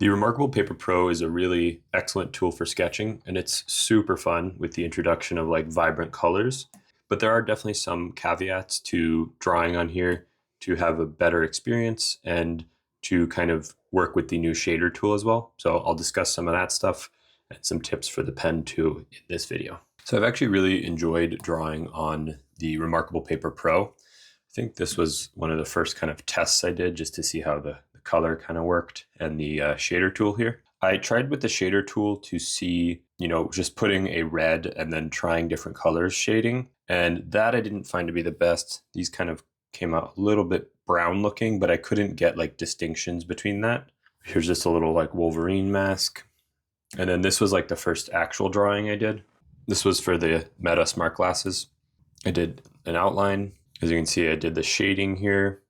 The reMarkable Paper Pro is a really excellent tool for sketching, and it's super fun with the introduction of like vibrant colors. But there are definitely some caveats to drawing on here to have a better experience and to kind of work with the new shader tool as well. So I'll discuss some of that stuff and some tips for the pen too in this video. So I've actually really enjoyed drawing on the reMarkable Paper Pro. I think this was one of the first kind of tests I did just to see how the color kind of worked and the shader tool here. I tried with the shader tool to see, just putting a red and then trying different colors shading. And that I didn't find to be the best. These kind of came out a little bit brown looking, but I couldn't get like distinctions between that. Here's just a little like Wolverine mask. And then this was like the first actual drawing I did. This was for the Meta smart glasses. I did an outline. As you can see, I did the shading here.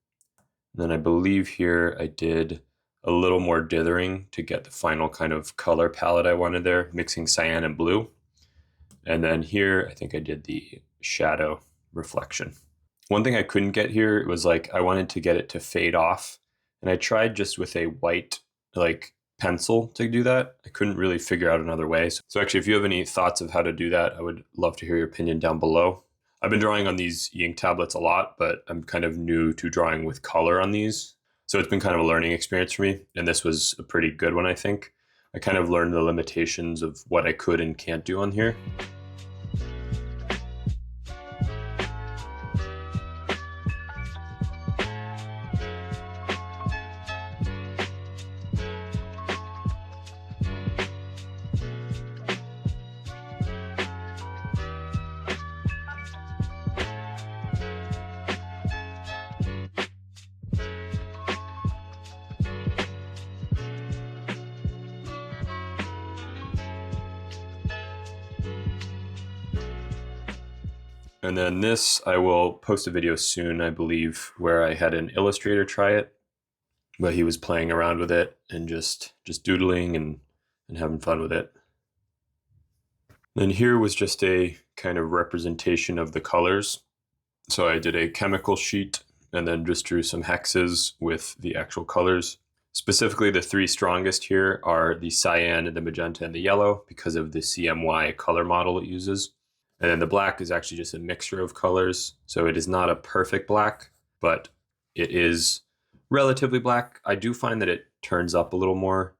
And then I believe here I did a little more dithering to get the final kind of color palette I wanted there, mixing cyan and blue. And then here, I think I did the shadow reflection. One thing I couldn't get here was like, I wanted to get it to fade off. And I tried just with a white like pencil to do that. I couldn't really figure out another way. So actually, if you have any thoughts of how to do that, I would love to hear your opinion down below. I've been drawing on these ink tablets a lot, but I'm kind of new to drawing with color on these. So it's been kind of a learning experience for me. And this was a pretty good one, I think. I kind of learned the limitations of what I could and can't do on here. And then this, I will post a video soon, I believe, where I had an illustrator try it, but he was playing around with it and just doodling and having fun with it. Then here was just a kind of representation of the colors. So I did a chemical sheet and then just drew some hexes with the actual colors. Specifically, the three strongest here are the cyan, the magenta, and the yellow because of the CMY color model it uses. And then the black is actually just a mixture of colors. So it is not a perfect black, but it is relatively black. I do find that it turns up a little more.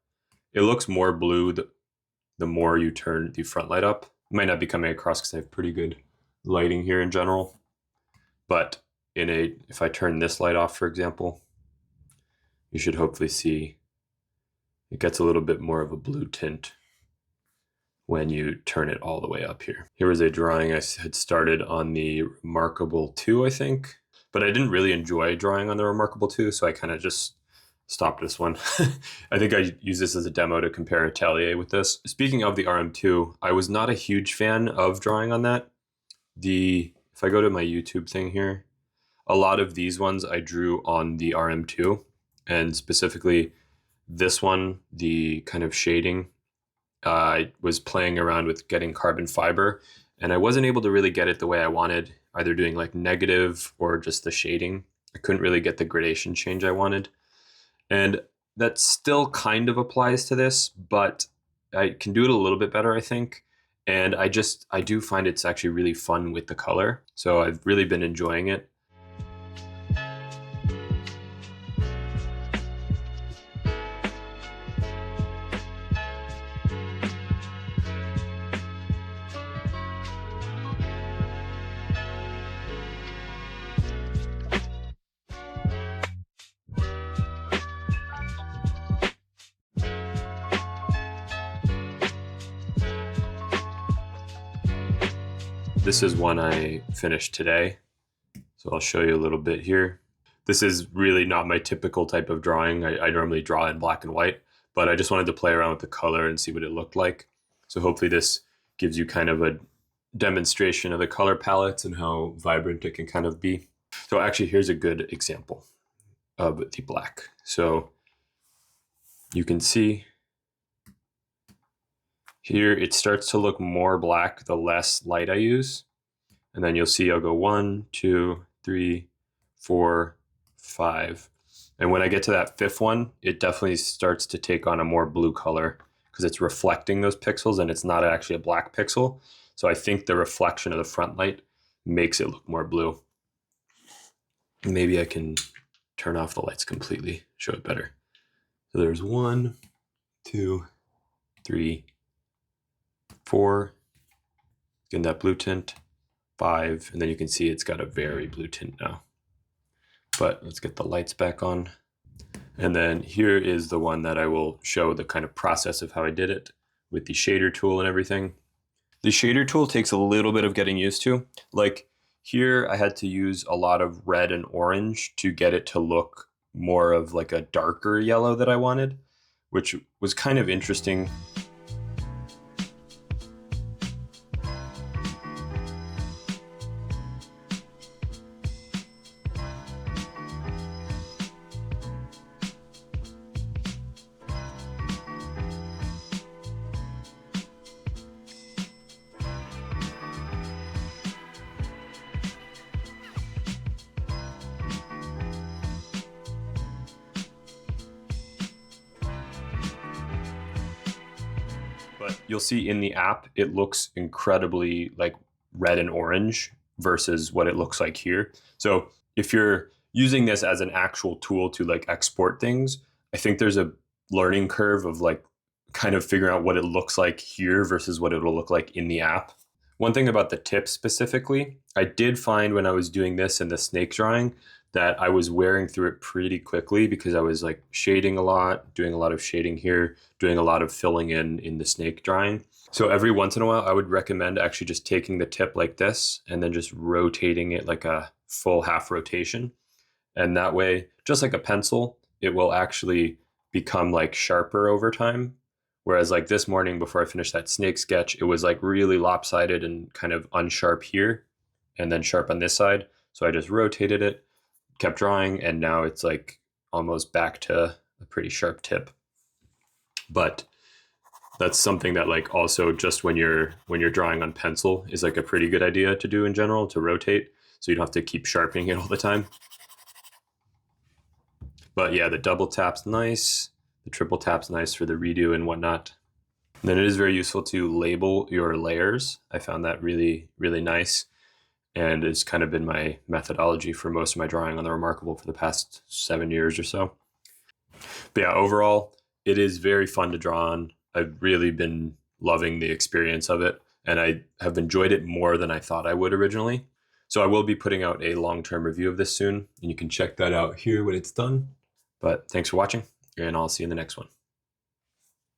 It looks more blue the more you turn the front light up. It might not be coming across because I have pretty good lighting here in general. But if I turn this light off, for example, you should hopefully see it gets a little bit more of a blue tint when you turn it all the way up here. Here was a drawing I had started on the reMarkable 2, I think, but I didn't really enjoy drawing on the reMarkable 2, so I kind of just stopped this one. I think I use this as a demo to compare Atelier with this. Speaking of the RM2, I was not a huge fan of drawing on that. If I go to my YouTube thing here, a lot of these ones I drew on the RM2, and specifically this one, the kind of shading, I was playing around with getting carbon fiber, and I wasn't able to really get it the way I wanted, either doing like negative or just the shading. I couldn't really get the gradation change I wanted. And that still kind of applies to this, but I can do it a little bit better, I think. And I do find it's actually really fun with the color. So I've really been enjoying it. This is one I finished today, so I'll show you a little bit here. This is really not my typical type of drawing. I normally draw in black and white, but I just wanted to play around with the color and see what it looked like. So hopefully this gives you kind of a demonstration of the color palettes and how vibrant it can kind of be. So actually, here's a good example of the black. So you can see here it starts to look more black the less light I use. And then you'll see I'll go 1, 2, 3, 4, 5. And when I get to that fifth one, it definitely starts to take on a more blue color because it's reflecting those pixels and it's not actually a black pixel. So I think the reflection of the front light makes it look more blue. Maybe I can turn off the lights completely, show it better. So there's 1, 2, 3, 4, getting that blue tint, 5, and then you can see it's got a very blue tint now. But let's get the lights back on. And then here is the one that I will show the kind of process of how I did it with the shader tool and everything. The shader tool takes a little bit of getting used to. Like here, I had to use a lot of red and orange to get it to look more of like a darker yellow that I wanted, which was kind of interesting. But you'll see in the app, it looks incredibly like red and orange versus what it looks like here. So if you're using this as an actual tool to like export things, I think there's a learning curve of like kind of figuring out what it looks like here versus what it'll look like in the app. One thing about the tip specifically, I did find when I was doing this in the snake drawing that I was wearing through it pretty quickly because I was like shading a lot, doing a lot of shading here, doing a lot of filling in the snake drawing. So every once in a while, I would recommend actually just taking the tip like this and then just rotating it like a full half rotation. And that way, just like a pencil, it will actually become like sharper over time. Whereas like this morning before I finished that snake sketch, it was like really lopsided and kind of unsharp here and then sharp on this side. So I just rotated it, kept drawing, and now it's like almost back to a pretty sharp tip. But that's something that like also just when you're drawing on pencil is like a pretty good idea to do in general, to rotate, so you don't have to keep sharpening it all the time. But yeah, the double tap's nice. The triple tap's nice for the redo and whatnot. And then it is very useful to label your layers. I found that really, really nice. And it's kind of been my methodology for most of my drawing on the reMarkable for the past 7 years or so. But yeah, overall, it is very fun to draw on. I've really been loving the experience of it, and I have enjoyed it more than I thought I would originally. So I will be putting out a long-term review of this soon, and you can check that out here when it's done. But thanks for watching, and I'll see you in the next one.